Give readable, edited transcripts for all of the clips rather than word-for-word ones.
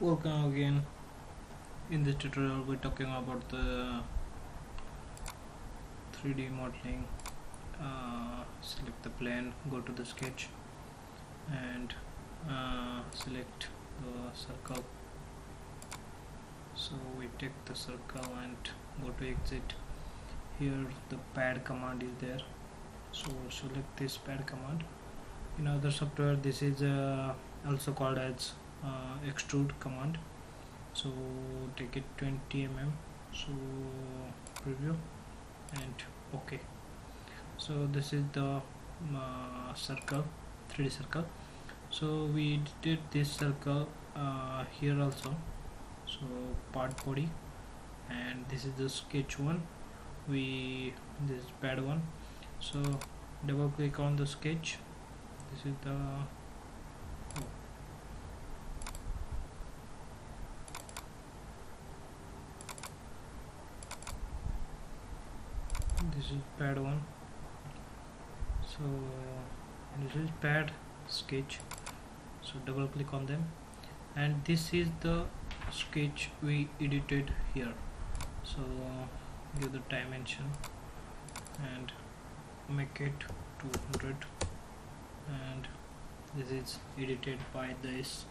Welcome again. In this tutorial we're talking about the 3D modeling. Select the plane, go to the sketch and select the circle. So we take the circle and go to exit. Here the pad command is there, so select this pad command. In other software this is also called as extrude command. So take it 20 mm, so preview and OK. So this is the circle, 3D circle. So we did this circle here also, so part body, and this is the sketch one, this is pad one. So double click on the sketch. This is the this is pad 1, so this is pad sketch, so double click on them, and this is the sketch we edited here. So give the dimension and make it 200, and this is edited by this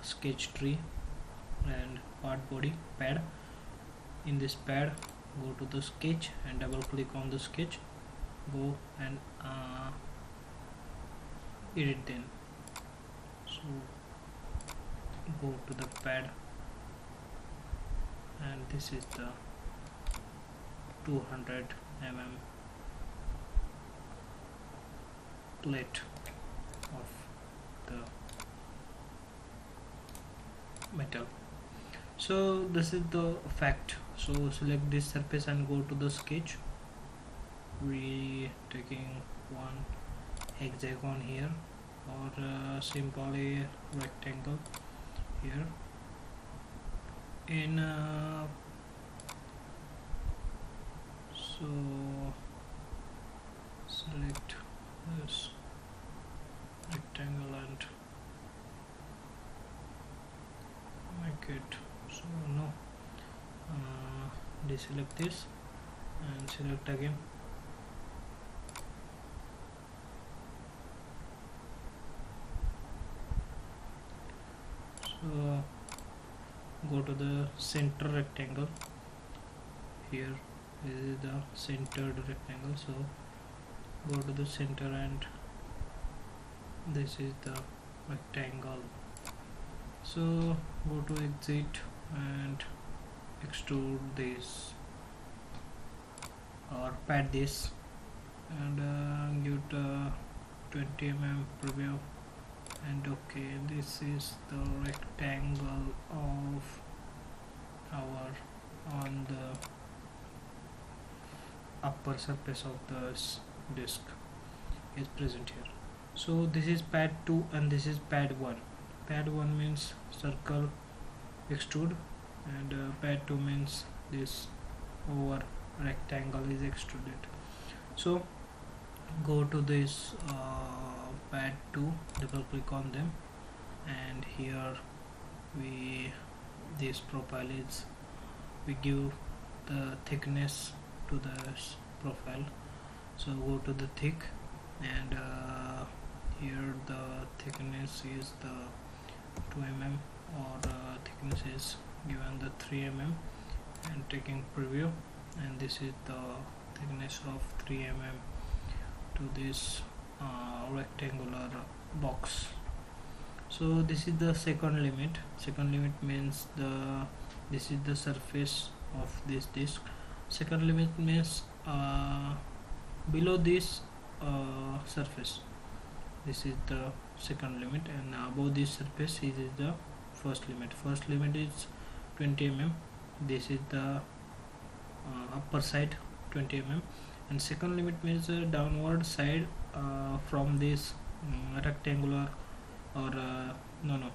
sketch tree and part body pad. In this pad, go to the sketch and double click on the sketch, go and edit them. So go to the pad, and this is the 200 mm plate of the metal. So this is the fact. So select this surface and go to the sketch. We taking one hexagon here, or simply rectangle here. In so select this rectangle and make it so no. Deselect this and select again. So go to the center rectangle. Here is the centered rectangle, so go to the center and this is the rectangle. So go to exit and extrude this or pad this, and give it 20 mm preview and OK. This is the rectangle of our on the upper surface of the disc is present here. So this is pad 2 and this is pad 1. Pad 1 means circle extrude, and pad 2 means this over rectangle is extruded. So go to this pad 2, double click on them, and here this profile is, we give the thickness to this profile. So go to the thick, and here the thickness is the 2 mm, or thickness is given the 3 mm, and taking preview, and this is the thickness of 3 mm to this rectangular box. So this is the second limit. Second limit means this is the surface of this disc. Second limit means below this surface, this is the second limit, and above this surface is the first limit. First limit is 20 mm. This is the upper side 20 mm, and second limit means downward side from this rectangular, or no,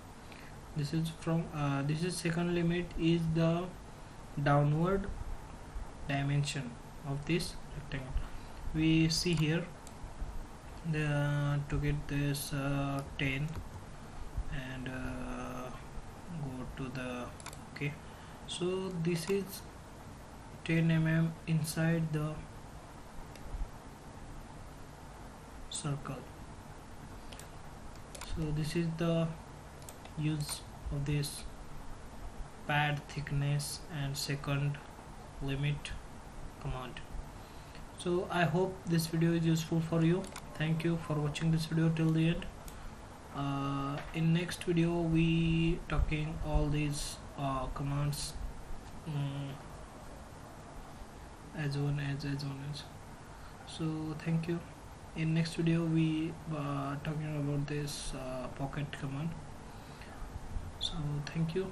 this is from this is second limit is the downward dimension of this rectangle. We see here to get this 10, and to the okay. So this is 10 mm inside the circle. So this is the use of this pad thickness and second limit command. So I hope this video is useful for you. Thank you for watching this video till the end. In next video we talking all these commands as one as. So thank you. In next video we talking about this pocket command. So thank you.